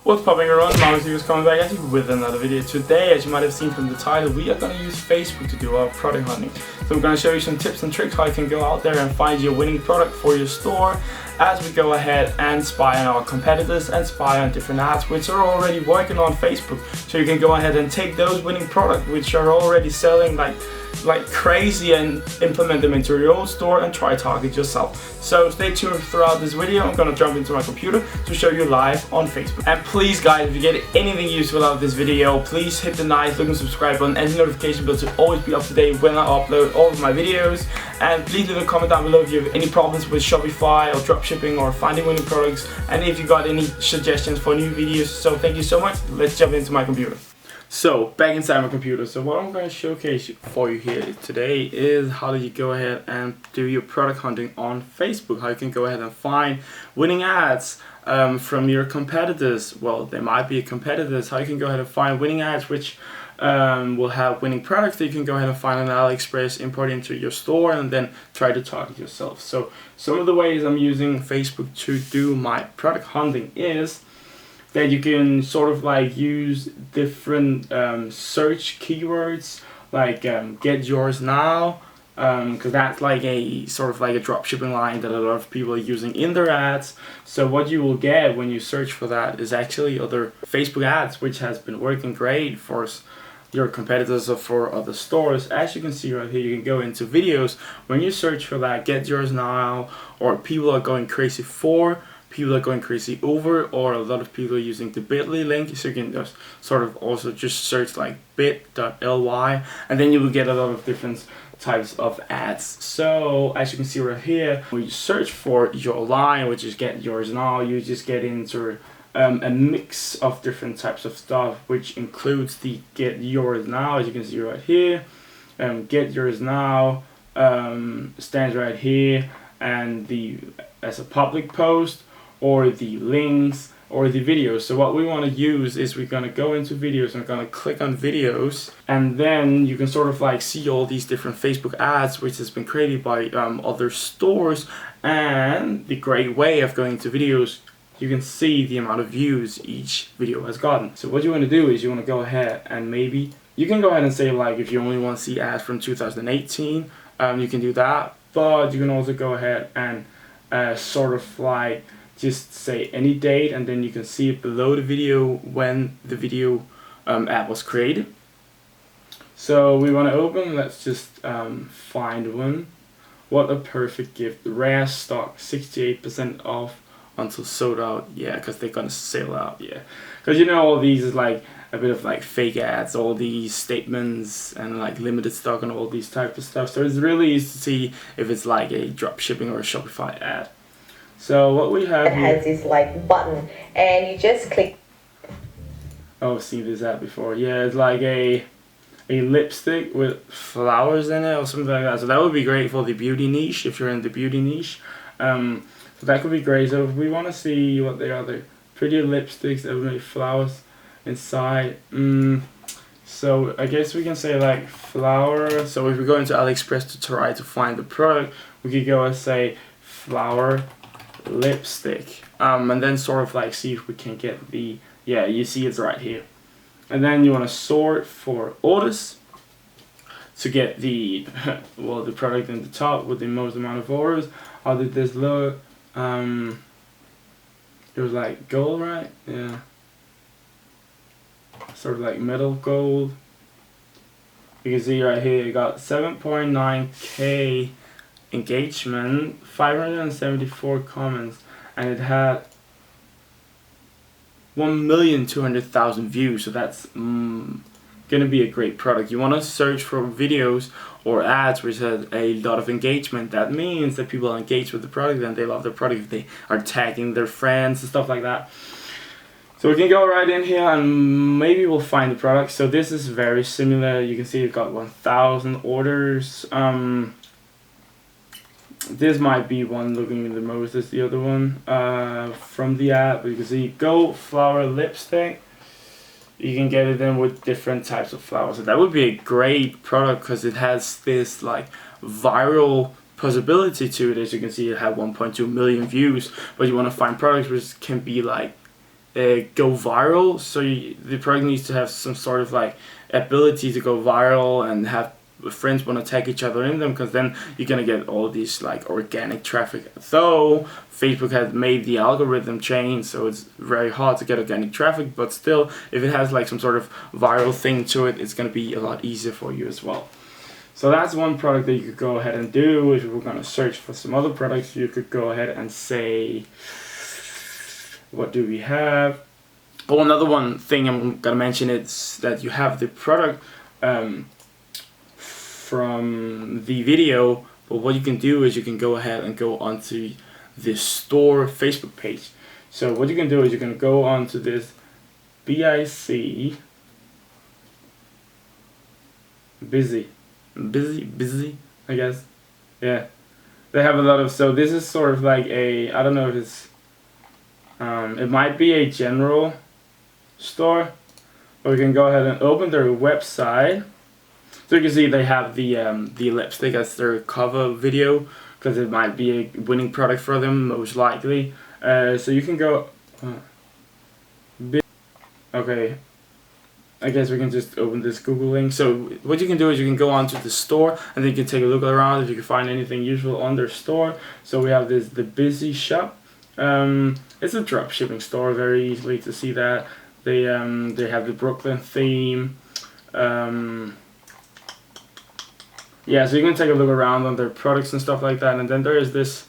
What's popping around? Markus is coming back at you with another video. Today, as you might have seen from the title, we are going to use Facebook to do our product hunting. So I'm going to show you some tips and tricks how you can go out there and find your winning product for your store as we go ahead and spy on our competitors and spy on different ads which are already working on Facebook. So you can go ahead and take those winning products which are already selling like crazy and implement them into your own store and try target yourself. So stay tuned throughout this video. I'm gonna jump into my computer to show you live on Facebook. And please guys, if you get anything useful out of this video, please hit the nice looking subscribe button and the notification bell to always be up to date when I upload all of my videos. And please leave a comment down below if you have any problems with Shopify or dropshipping or finding winning products, and if you got any suggestions for new videos. So thank you so much. Let's jump into my computer. So back inside my computer, so what I'm going to showcase for you here today is how do you go ahead and do your product hunting on Facebook, how you can go ahead and find winning ads from your competitors. Well, they might be competitors. How you can go ahead and find winning ads which will have winning products that you can go ahead and find on AliExpress, import into your store, and then try to target yourself. So some of the ways I'm using Facebook to do my product hunting is that you can sort of like use different search keywords like get yours now, because that's like a sort of like a dropshipping line that a lot of people are using in their ads. So what you will get when you search for that is actually other Facebook ads which has been working great for your competitors or for other stores. As you can see right here, you can go into videos. When you search for that, get yours now, or people are going crazy for, people are going crazy over, or a lot of people are using the bit.ly link, so you can just sort of also just search like bit.ly, and then you will get a lot of different types of ads. So as you can see right here, when you search for your line, which is get yours now, you just get into a mix of different types of stuff, which includes the get yours now. As you can see right here, get yours now stands right here, and the as a public post, or the links, or the videos. So what we want to use is we're going to go into videos and we're going to click on videos, and then you can sort of like see all these different Facebook ads which has been created by other stores. And the great way of going to videos, you can see the amount of views each video has gotten. So what you want to do is you want to go ahead and maybe you can go ahead and say like if you only want to see ads from 2018, you can do that, but you can also go ahead and sort of like just say any date, and then you can see it below the video when the video ad was created. So we want to open, let's just find one. What a perfect gift, rare stock, 68% off until sold out. Yeah, because they're gonna sell out. Yeah, because you know all these is like a bit of like fake ads, all these statements and like limited stock and all these types of stuff. So it's really easy to see if it's like a dropshipping or a Shopify ad. So what we have here, it has this like button, and you just click. Oh, I've seen this ad before. Yeah, it's like a lipstick with flowers in it or something like that. So that would be great for the beauty niche if you're in the beauty niche. So that could be great. So if we want to see what they are, they're pretty lipsticks that make flowers inside. So I guess we can say like flower. So if we go into AliExpress to try to find the product, we could go and say flower lipstick, and then sort of like see if we can get the, yeah, you see it's right here. And then you want to sort for orders to get the well, the product in the top with the most amount of orders. How did this look? It was like gold, right? Yeah, sort of like metal gold. You can see right here it got 7.9k engagement, 574 comments, and it had 1,200,000 views. So that's gonna be a great product. You want to search for videos or ads which has a lot of engagement. That means that people are engaged with the product and they love the product. They are tagging their friends and stuff like that. So we can go right in here and maybe we'll find the product. So this is very similar. You can see it got 1,000 orders. This might be one looking the most as the other one from the ad, but you can see gold flower lipstick. You can get it in with different types of flowers. So that would be a great product because it has this like viral possibility to it. As you can see, it had 1.2 million views, but you want to find products which can be like go viral. So the product needs to have some sort of like ability to go viral and have friends want to tag each other in them, because then you're gonna get all these like organic traffic. Though Facebook has made the algorithm change, so it's very hard to get organic traffic, but still, if it has like some sort of viral thing to it, it's gonna be a lot easier for you as well. So that's one product that you could go ahead and do. If we're gonna search for some other products, you could go ahead and say, what do we have? Oh, another one thing I'm gonna mention is that you have the product from the video, but what you can do is you can go ahead and go onto the store Facebook page. So what you can do is you can go onto this BIC busy, I guess. Yeah, they have a lot of, so this is sort of like a, I don't know if it's it might be a general store, but we can go ahead and open their website. So you can see they have the lipstick as their cover video, because it might be a winning product for them, most likely. So you can go okay, I guess we can just open this Google link. So what you can do is you can go onto the store, and then you can take a look around if you can find anything useful on their store. So we have the Busy Shop. It's a dropshipping store, very easily to see that. They have the Brooklyn theme. Yeah, so you can take a look around on their products and stuff like that. And then there is this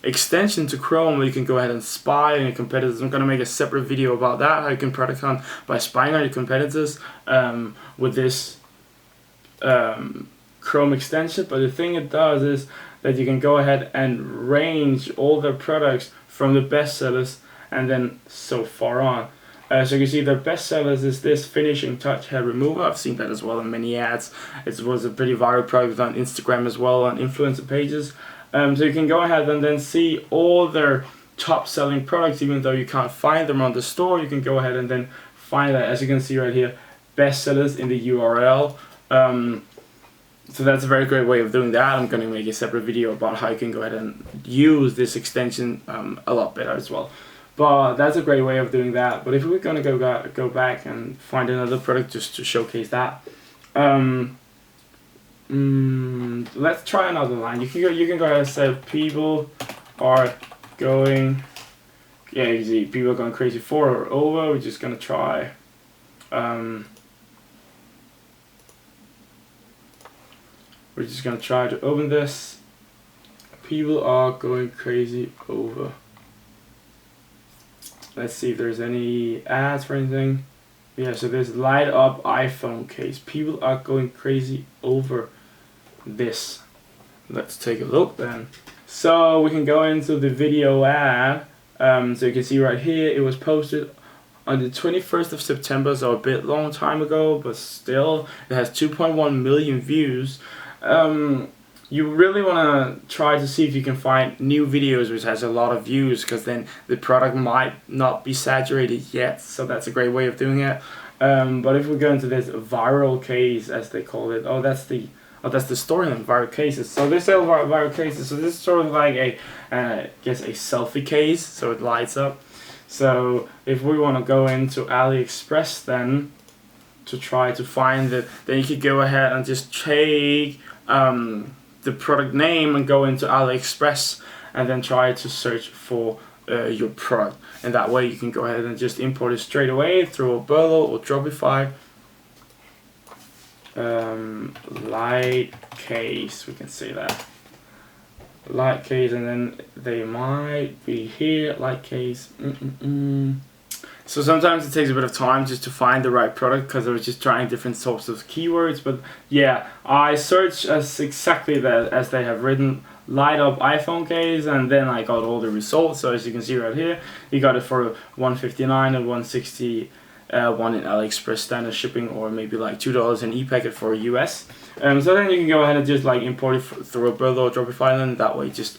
extension to Chrome where you can go ahead and spy on your competitors. I'm going to make a separate video about that, how you can product hunt by spying on your competitors with this Chrome extension. But the thing it does is that you can go ahead and range all their products from the best sellers and then so far on. So you can see their best sellers is this finishing touch hair remover. I've seen that as well in many ads. It was a pretty viral product on Instagram as well, on influencer pages. So you can go ahead and then see all their top selling products, even though you can't find them on the store. You can go ahead and then find that, as you can see right here, best sellers in the URL. So that's a very great way of doing that. I'm going to make a separate video about how you can go ahead and use this extension a lot better as well. But that's a great way of doing that. But if we're going to go back and find another product just to showcase that, let's try another line. You can go ahead and say people are going, yeah, you see people are going crazy for or over. We're just going to try we're just going to try to open this. People are going crazy over. Let's see if there's any ads for anything. Yeah, so there's light up iPhone case. People are going crazy over this. Let's take a look then. So we can go into the video ad. So you can see right here, it was posted on the 21st of September, so a bit long time ago, but still it has 2.1 million views. You really want to try to see if you can find new videos which has a lot of views, because then the product might not be saturated yet. So that's a great way of doing it. But if we go into this viral case, as they call it, that's the story on viral cases. So they sell viral cases. So this is sort of like I guess a selfie case, so it lights up. So if we want to go into AliExpress then to try to find it, then you could go ahead and just take the product name and go into AliExpress and then try to search for your product, and that way you can go ahead and just import it straight away through Oberlo or Shopify. Light case, we can say that, light case, and then they might be here, light case. So sometimes it takes a bit of time just to find the right product, because I was just trying different sorts of keywords. But yeah, I searched as exactly that as they have written, light up iPhone case, and then I got all the results. So as you can see right here, you got it for $159 and $160 one in AliExpress standard shipping, or maybe like $2 in e-packet for US. So then you can go ahead and just like import it through Oberlo or Shopify, and that way just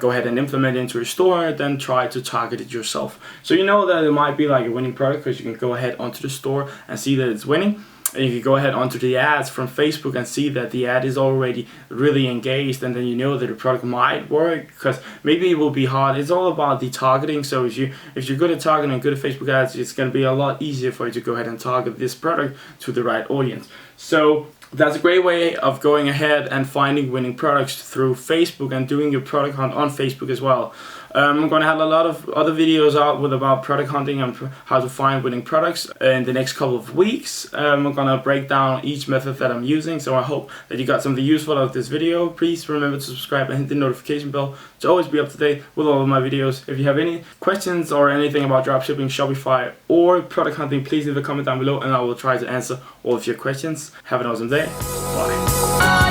go ahead and implement it into your store, and then try to target it yourself. So you know that it might be like a winning product, because you can go ahead onto the store and see that it's winning. and you can go ahead onto the ads from Facebook and see that the ad is already really engaged, and then you know that the product might work, because maybe it will be hard. It's all about the targeting. So if you're good at targeting and good at Facebook ads, it's going to be a lot easier for you to go ahead and target this product to the right audience. So that's a great way of going ahead and finding winning products through Facebook and doing your product hunt on Facebook as well. I'm going to have a lot of other videos out about product hunting and how to find winning products in the next couple of weeks. I'm going to break down each method that I'm using, so I hope that you got something useful out of this video. Please remember to subscribe and hit the notification bell to always be up to date with all of my videos. If you have any questions or anything about dropshipping, Shopify, or product hunting, please leave a comment down below and I will try to answer all of your questions. Have an awesome day. Bye.